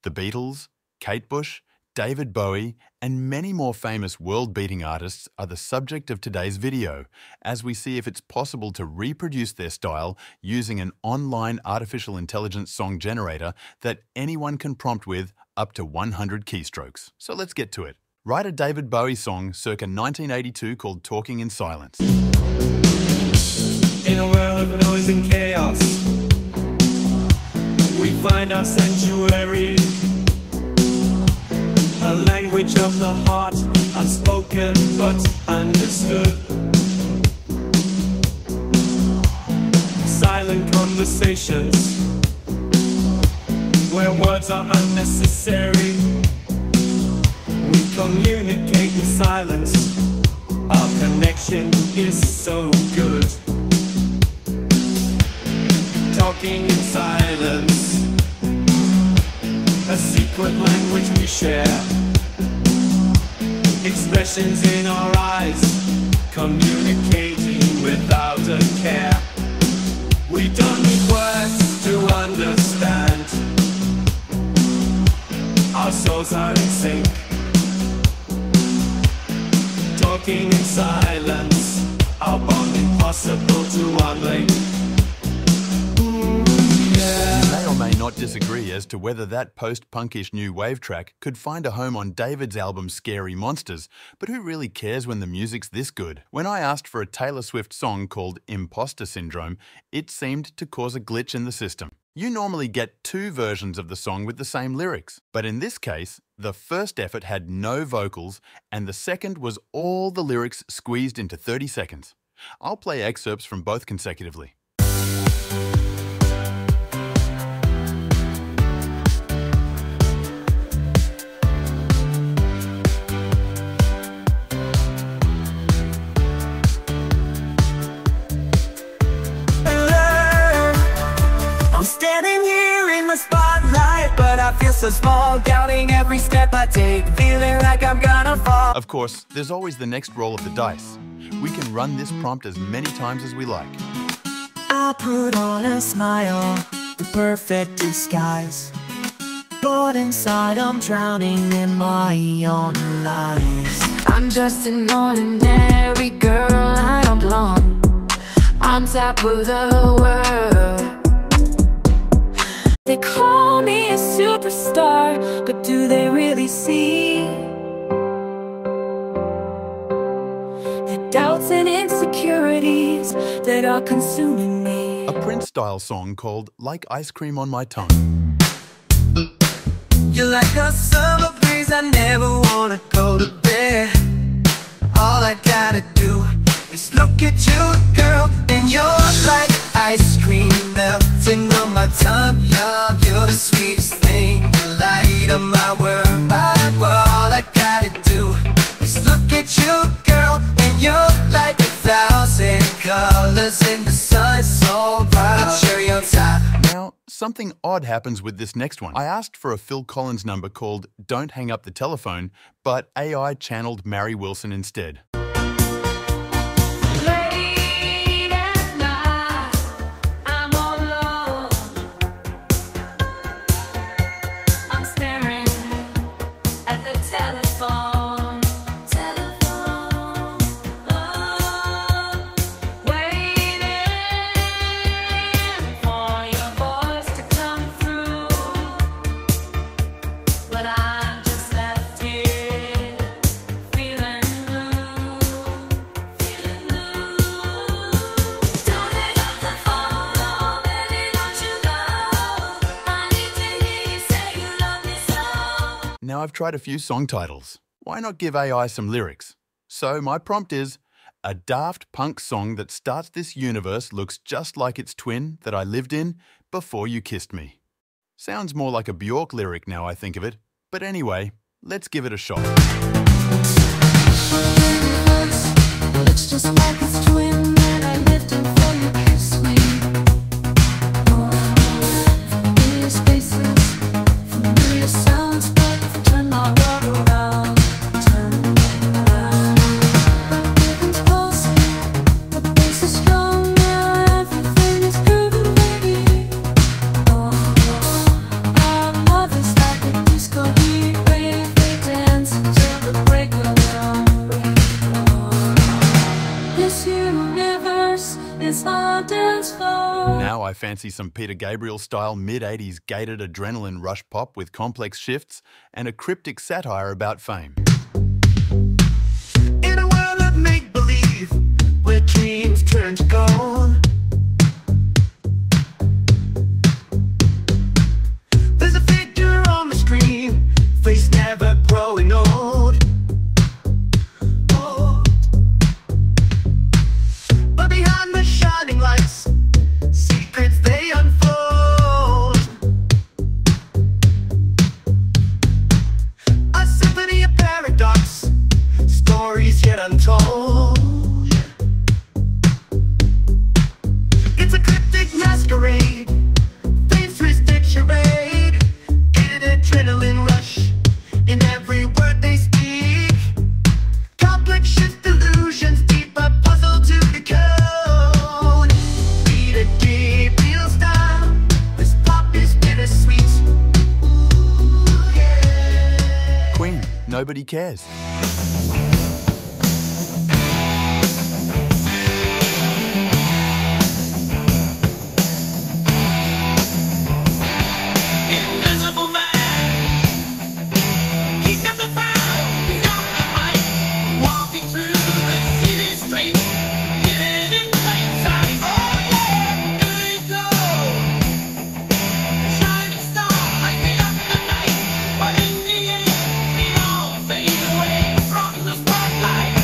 The Beatles, Kate Bush, David Bowie, and many more famous world-beating artists are the subject of today's video, as we see if it's possible to reproduce their style using an online artificial intelligence song generator that anyone can prompt with up to 100 keystrokes. So let's get to it. Write a David Bowie song circa 1982 called Talking in Silence. In a world of noise and chaos, we find our sanctuary. A language of the heart, unspoken but understood. Silent conversations, where words are unnecessary. We communicate in silence, our connection is so good. Talking in silence, a secret language we share. Expressions in our eyes, communicating without a care. We don't need words to understand. Our souls are in sync. Talking in silence, our bond impossible to unlink. You may or may not disagree as to whether that post-punkish new wave track could find a home on David's album Scary Monsters, but who really cares when the music's this good? When I asked for a Taylor Swift song called Imposter Syndrome, it seemed to cause a glitch in the system. You normally get two versions of the song with the same lyrics, but in this case, the first effort had no vocals and the second was all the lyrics squeezed into 30 seconds. I'll play excerpts from both consecutively. Standing here in the spotlight, but I feel so small, doubting every step I take, feeling like I'm gonna fall. Of course, there's always the next roll of the dice. We can run this prompt as many times as we like. I put on a smile, the perfect disguise, but inside I'm drowning in my own lies. I'm just an ordinary girl, I don't belong on top of the world. They call me a superstar, but do they really see the doubts and insecurities that are consuming me? A Prince-style song called Like Ice Cream on My Tongue. You're like a summer breeze, I never wanna go to bed. All I gotta do is look at you, girl, and you're like ice cream melting on my tongue. You're the sweetest thing, the light of my world. All I gotta do is look at you, girl, and you're like 1,000 colors in the sun, so bright. Cherry on top. Now, something odd happens with this next one. I asked for a Phil Collins number called Don't Hang Up the Telephone, but AI channeled Mary Wilson instead. Now I've tried a few song titles. Why not give AI some lyrics? So my prompt is, a daft punk song that starts this universe looks just like its twin that I lived in before you kissed me. Sounds more like a Bjork lyric now I think of it, but anyway, let's give it a shot. Looks just like its twin that I lived in before you kissed me. Familiar spaces, familiar sounds, but turn my world around, turn it around. Rhythm's pulsing, the bass is strong, now everything is grooving, baby. Our love is like a fancy some Peter Gabriel-style mid-80s gated adrenaline rush pop with complex shifts and a cryptic satire about fame. In a world of make-believe, where dreams turn to gold, there's a figure on the screen, face never growing old. Oh. But behind the shining lights, secrets they unfold. A symphony of paradox, stories yet untold. It's a cryptic masquerade, fame's twisted charade, an adrenaline rush in every word they speak. Complex shift illusions, deeper puzzle to decode. Beat a Gabriel style, this pop is bittersweet. Ooh, yeah. Queen, Nobody Cares. Invisible man, he's got the power, he's got the might, walking through the city streets, hidden in plain sight. Oh yeah, here he goes, shining star, lighting up the night. But in the end, it all fades away from the spotlight.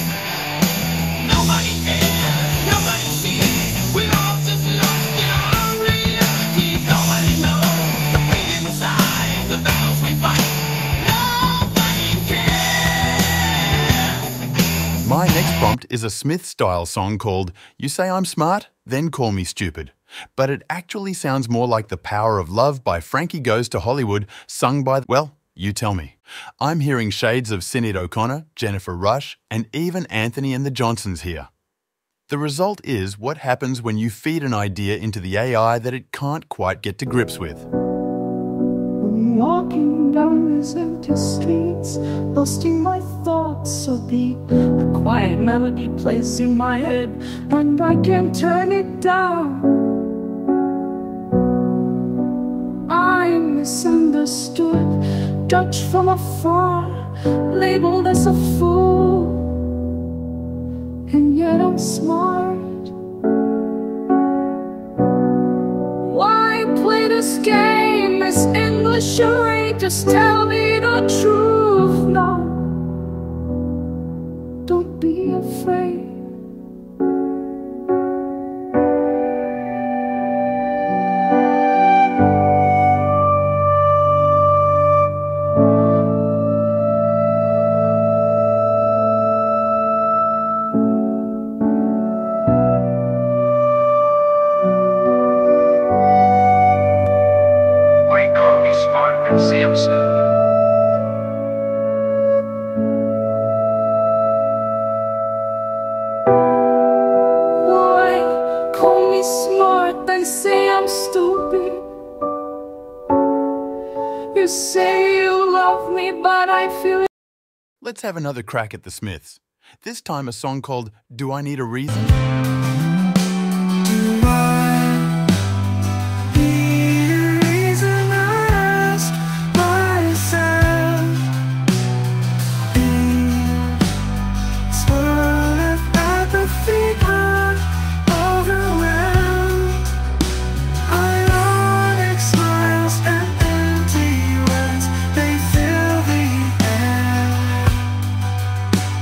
Nobody cares, nobody sees, we're all just lost in our reality. Nobody knows the pain inside, the battles we fight. Nobody cares. My next prompt is a Smith-style song called You Say I'm Smart, Then Call Me Stupid. But it actually sounds more like The Power of Love by Frankie Goes to Hollywood, sung by, well, you tell me. I'm hearing shades of Sinead O'Connor, Jennifer Rush, and even Anthony and the Johnsons here. The result is what happens when you feed an idea into the AI that it can't quite get to grips with. Walking down these empty streets, lost in my thoughts so deep. A quiet melody plays in my head, and I can't turn it down. I'm misunderstood, judged from afar, labeled as a fool, and yet I'm smart. Why play this game? It's English charade, just tell me the truth now. Don't be afraid. Why call me smart and say I'm stupid? Why call me smart and say I'm stupid? You say you love me, but I feel it. Let's have another crack at the Smiths. This time a song called Do I Need a Reason? Do I need a reason to ask myself? This world of apathy I'm overwhelmed. Ironic smiles and empty words, they fill the air.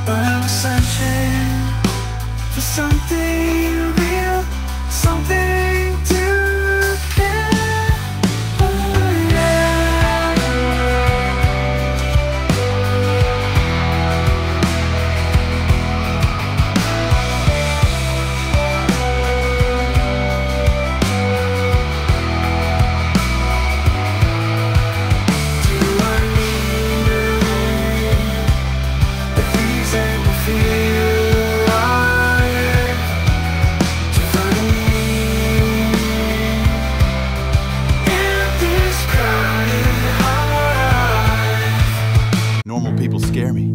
But I'm searching for something real, something to care. Oh yeah. Do I need a reason to feel alive? To find me in this crowded life. Normal people scare me.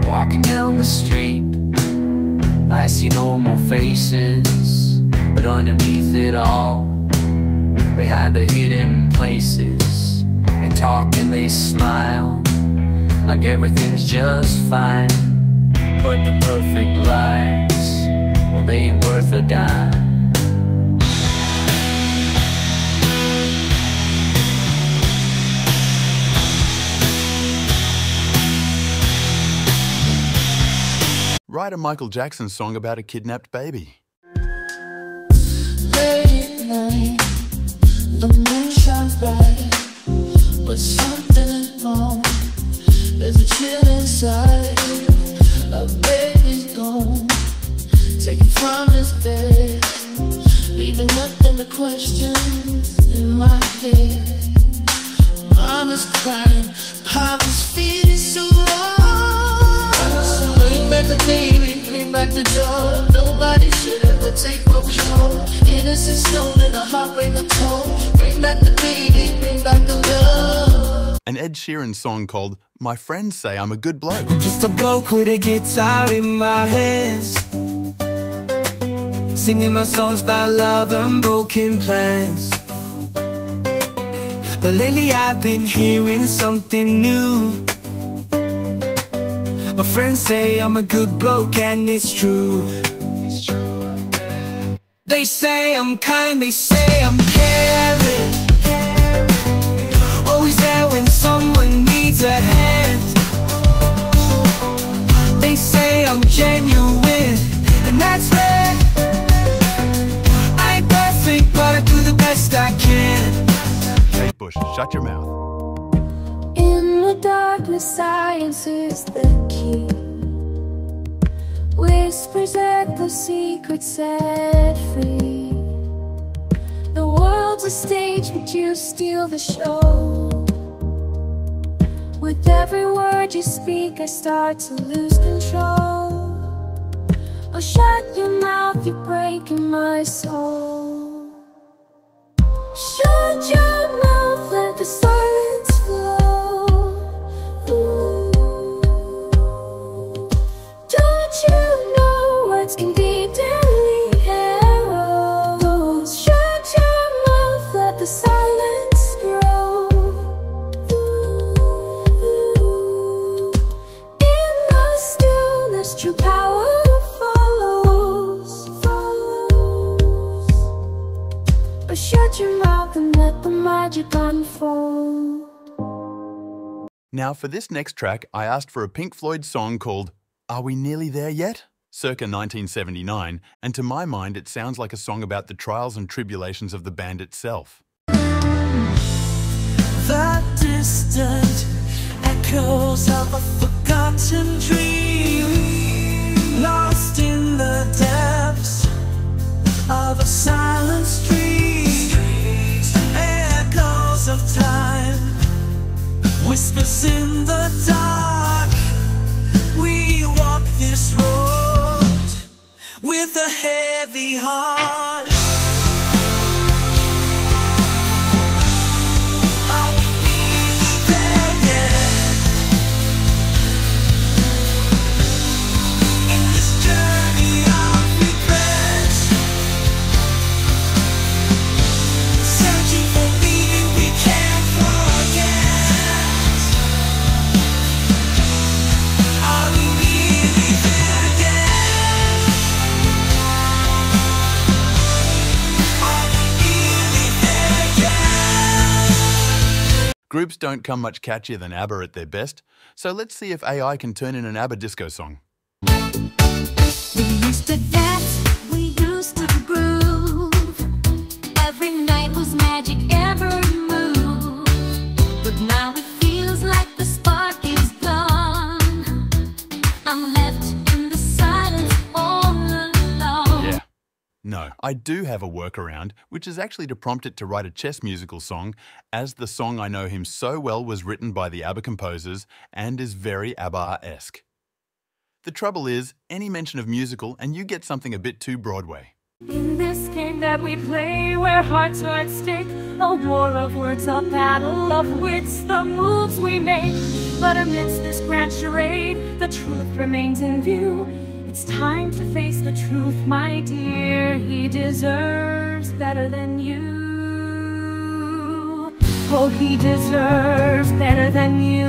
Walking down the street, I see normal faces, but underneath it all, behind the hidden places. They talk and they smile like everything's just fine. But the perfect lies, well, they ain't worth a dime. Write a Michael Jackson song about a kidnapped baby. Late at night, the moon shines bright, but something's wrong. There's a chill inside. A baby's gone, taken from his bed, leaving nothing but questions in my head. Mama's crying, Papa's feet is so long. Bring back the baby, bring back the joy. Nobody should ever take what we hold. Innocence stolen, a heartbreak untold. Bring back the baby, bring back the love. An Ed Sheeran song called My Friends Say I'm a Good Bloke. Just a bloke with a guitar in my hands, singing my songs about love and broken plans. But lately I've been hearing something new. My friends say I'm a good bloke and it's true. They say I'm kind, they say I'm caring, always there when someone needs a hand. They say I'm genuine, and that's rare. I ain't perfect, but I do the best I can. Kate Bush, shut your mouth. In the darkness, science is the key. Whispers echo, secrets set free. The world's a stage, but you steal the show. With every word you speak, I start to lose control. Oh, shut your mouth, you're breaking my soul. Shut your mouth, let the silence flow. Ooh. Don't you know words can be deadly arrows? Shut your mouth, let the silence grow. Ooh. In the stillness, true power follows. But shut your mouth and let the magic unfold. Now for this next track, I asked for a Pink Floyd song called Are We Nearly There Yet? Circa 1979, and to my mind it sounds like a song about the trials and tribulations of the band itself. The distant echoes of a forgotten dream, lost in the depths of a silent stream. Echoes of time, whispers in the dark. We walk this road with a heavy heart. Are we there yet? In this journey of regret, searching for meaning we can't forget. Are we really there yet? Are we really there yet? Groups don't come much catchier than Abba at their best, so let's see if AI can turn in an Abba disco song. We used to dance, we used to groove. Every night was magic, every move. But now it feels like the spark is gone. I'm left in the silence all alone. Yeah. No, I do have a workaround, which is actually to prompt it to write a chess musical song, as the song I know him so well was written by the Abba composers and is very Abba-esque. The trouble is, any mention of musical and you get something a bit too Broadway. In this game that we play, where hearts are at stake, a war of words, a battle of wits, the moves we make. But amidst this grand charade, the truth remains in view. It's time to face the truth, my dear. He deserves better than you. Oh, he deserves better than you.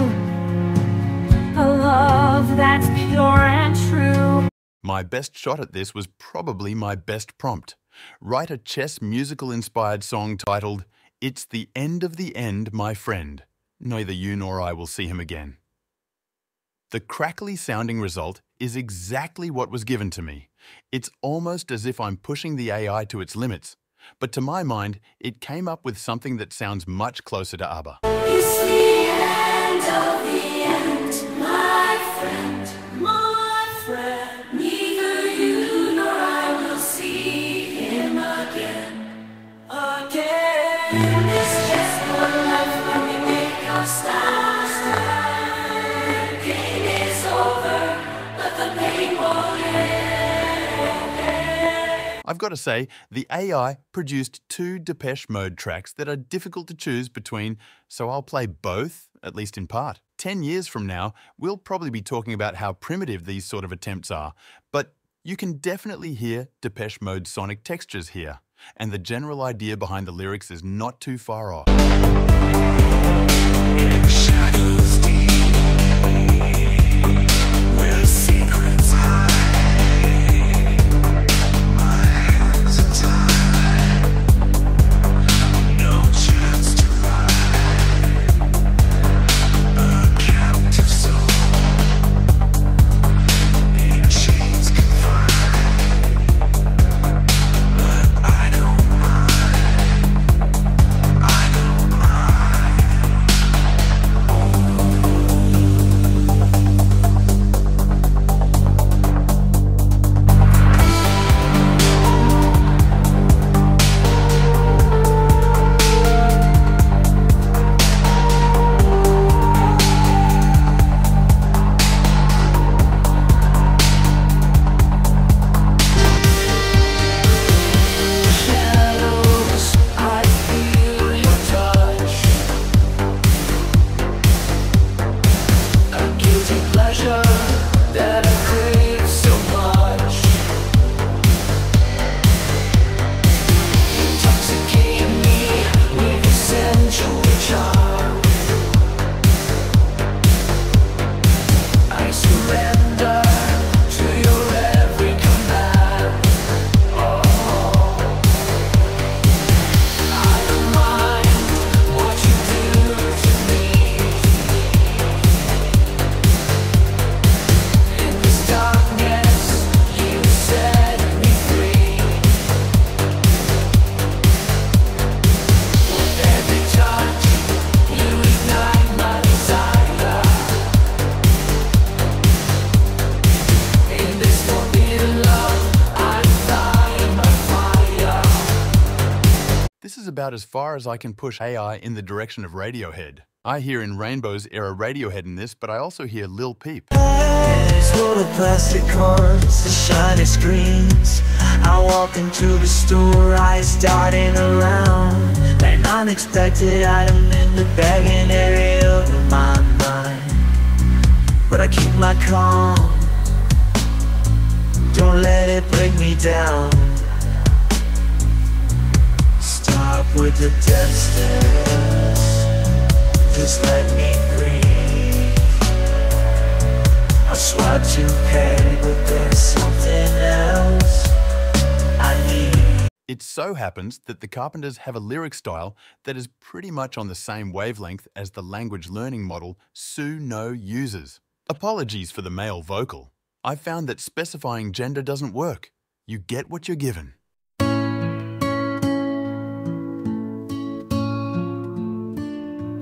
A love that's pure and true. My best shot at this was probably my best prompt. Write a chess musical-inspired song titled, "It's the End of the End, My Friend." Neither you nor I will see him again. The crackly sounding result is exactly what was given to me. It's almost as if I'm pushing the AI to its limits. But to my mind, it came up with something that sounds much closer to Abba. It's the end of the end, my friend, my friend. Neither you nor I will see him again, again. It's just one life when we make our stars. The game is over, but the pain won't end. I've got to say, the AI produced 2 Depeche Mode tracks that are difficult to choose between, so I'll play both, at least in part. 10 years from now, we'll probably be talking about how primitive these sort of attempts are, but you can definitely hear Depeche Mode sonic textures here, and the general idea behind the lyrics is not too far off. Shadows deep, where secrets hide. My hands are tied, no chance to ride. A captive soul, in chains confined. But I don't mind, I don't mind. Shadows, I feel your touch. A guilty pleasure that I crave so much. Intoxicating me with your sensual charm. I surrender to your every command. I don't mind what you do to me. In this darkness, you set me free. With every touch, you ignite my desire. In this forbidden love, I die by fire. This is about as far as I can push AI in the direction of Radiohead. I hear in Rainbow's era Radiohead in this, but I also hear Lil Peep. It's full of plastic cards and shiny screens. I walk into the store, eyes darting around. An unexpected item in the bagging area of my mind. But I keep my calm, don't let it break me down. Stop with the death stares, just let me breathe. I swap to pay, but there's something else I need. It so happens that the Carpenters have a lyric style that is pretty much on the same wavelength as the language learning model Suno uses. Apologies for the male vocal. I found that specifying gender doesn't work. You get what you're given.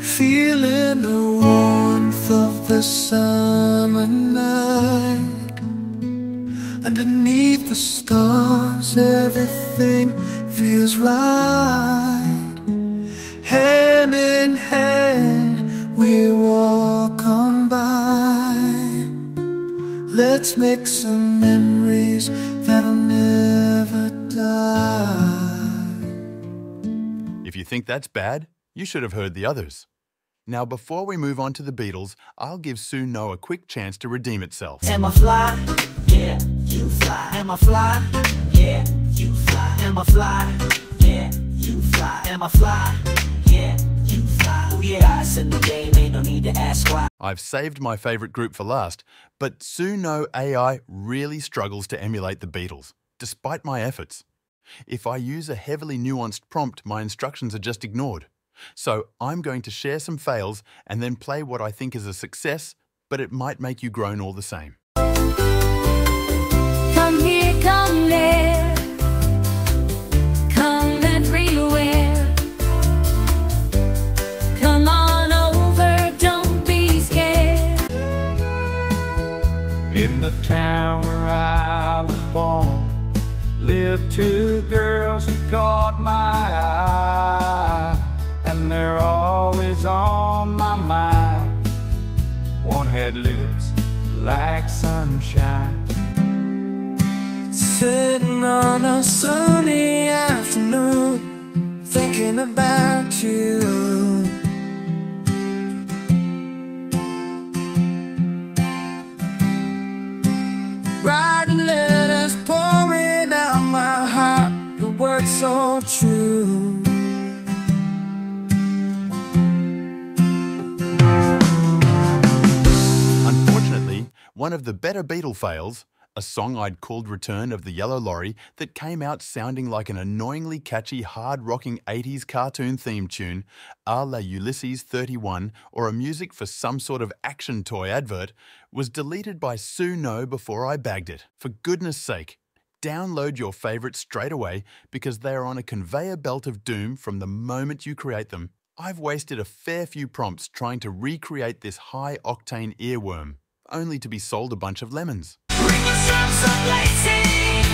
Feeling the warmth of the summer night. Underneath the stars, everything feels right. Hand in hand, we walk on by. Let's make some memories that'll never die. If you think that's bad, you should have heard the others. Now, before we move on to the Beatles, I'll give Suno a quick chance to redeem itself. Am I fly? Yeah, you fly. Am I fly? Yeah, you fly. Am I fly? Yeah, you fly. Am I fly? Yeah, you fly. yeah, I said the game, ain't no need to ask why. I've saved my favourite group for last, but Suno AI really struggles to emulate the Beatles, despite my efforts. If I use a heavily nuanced prompt, my instructions are just ignored. So I'm going to share some fails and then play what I think is a success, but it might make you groan all the same. Come here, come there, come everywhere. Come on over, don't be scared. In the town where I was born, lived two girls who caught my eye, and they're always on my mind. One had lips like sunshine. Sitting on a sunny afternoon, thinking about you. Writing letters, pouring out my heart, the words so true. Unfortunately, one of the better Beatle fails, a song I'd called Return of the Yellow Lorry that came out sounding like an annoyingly catchy, hard-rocking 80s cartoon theme tune, a la Ulysses 31, or a music for some sort of action toy advert, was deleted by Suno before I bagged it. For goodness sake, download your favourites straight away because they are on a conveyor belt of doom from the moment you create them. I've wasted a fair few prompts trying to recreate this high-octane earworm, only to be sold a bunch of lemons. Ring the drums are blazing,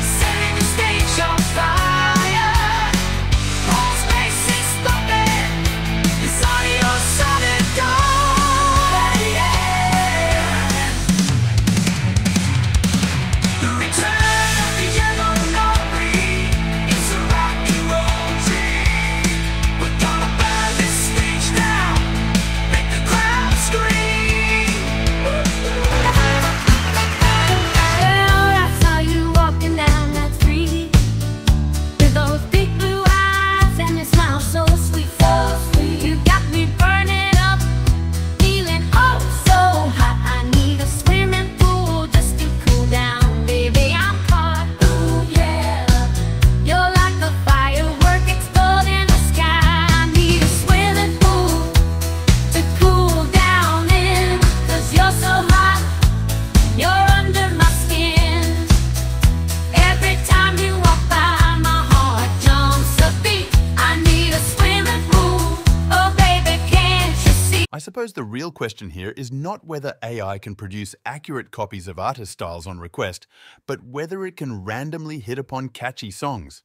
setting the stage on fire. All space is thumping, this audio solid gold. Yeah. The return of the yellow lorry is a rock and roll dream. We're gonna burn this stage down, make the crowd scream. I suppose the real question here is not whether AI can produce accurate copies of artist styles on request, but whether it can randomly hit upon catchy songs.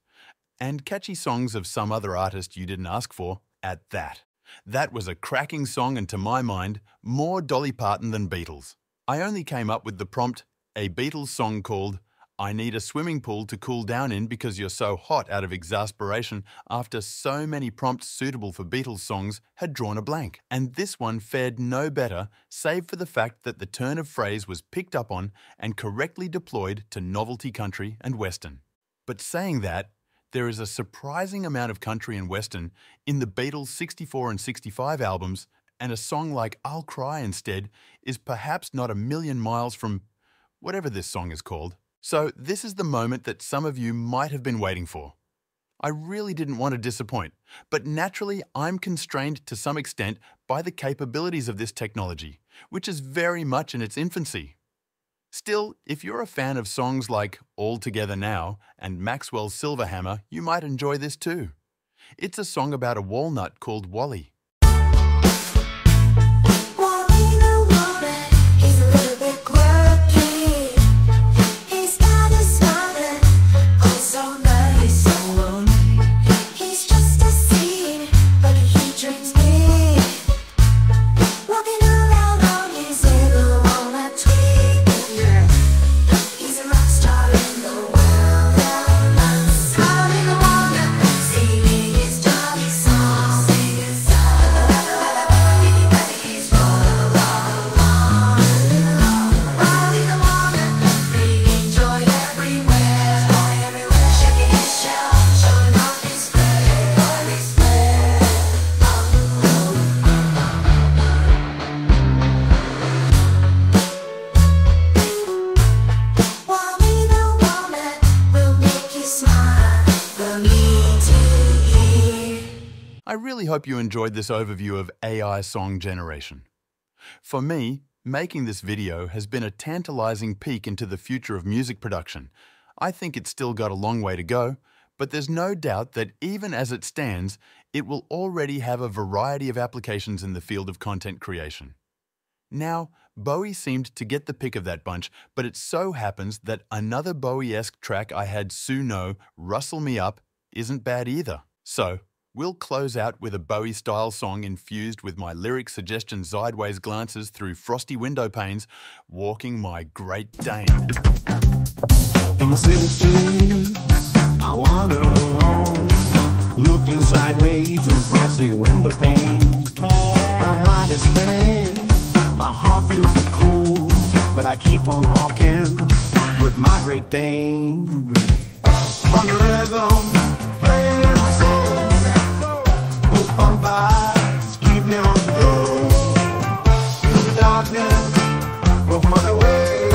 And catchy songs of some other artist you didn't ask for, at that. That was a cracking song and, to my mind, more Dolly Parton than Beatles. I only came up with the prompt, a Beatles song called I Need a Swimming Pool to Cool Down In Because You're So Hot out of exasperation after so many prompts suitable for Beatles songs had drawn a blank. And this one fared no better, save for the fact that the turn of phrase was picked up on and correctly deployed to novelty country and western. But saying that, there is a surprising amount of country and western in the Beatles' 64 and 65 albums, and a song like I'll Cry Instead is perhaps not a million miles from whatever this song is called. So this is the moment that some of you might have been waiting for. I really didn't want to disappoint, but naturally I'm constrained to some extent by the capabilities of this technology, which is very much in its infancy. Still, if you're a fan of songs like All Together Now and Maxwell's Silverhammer, you might enjoy this too. It's a song about a walnut called Wally. I really hope you enjoyed this overview of AI song generation. For me, making this video has been a tantalizing peek into the future of music production. I think it's still got a long way to go, but there's no doubt that even as it stands, it will already have a variety of applications in the field of content creation. Now, Bowie seemed to get the pick of that bunch, but it so happens that another Bowie-esque track I had Suno rustle me up isn't bad either. So, we'll close out with a Bowie-style song infused with my lyric suggestion sideways glances through frosty window panes, walking my Great Dane. In the city streets, I wander alone, looking sideways through frosty window panes. My mind is spinning, my heart feels cool, but I keep on walking with my Great Dane. On the rhythm, playing the soul. Fun vibes keep me on the road. Through the darkness, we'll run away.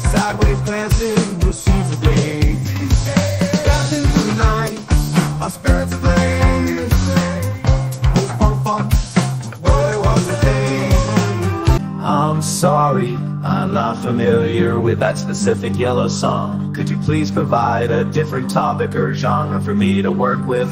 Sideways glancing, we'll seize the day. Dancing through the night, our spirits ablaze. Fun, well, it was a day. I'm sorry, I'm not familiar with that specific yellow song. Could you please provide a different topic or genre for me to work with?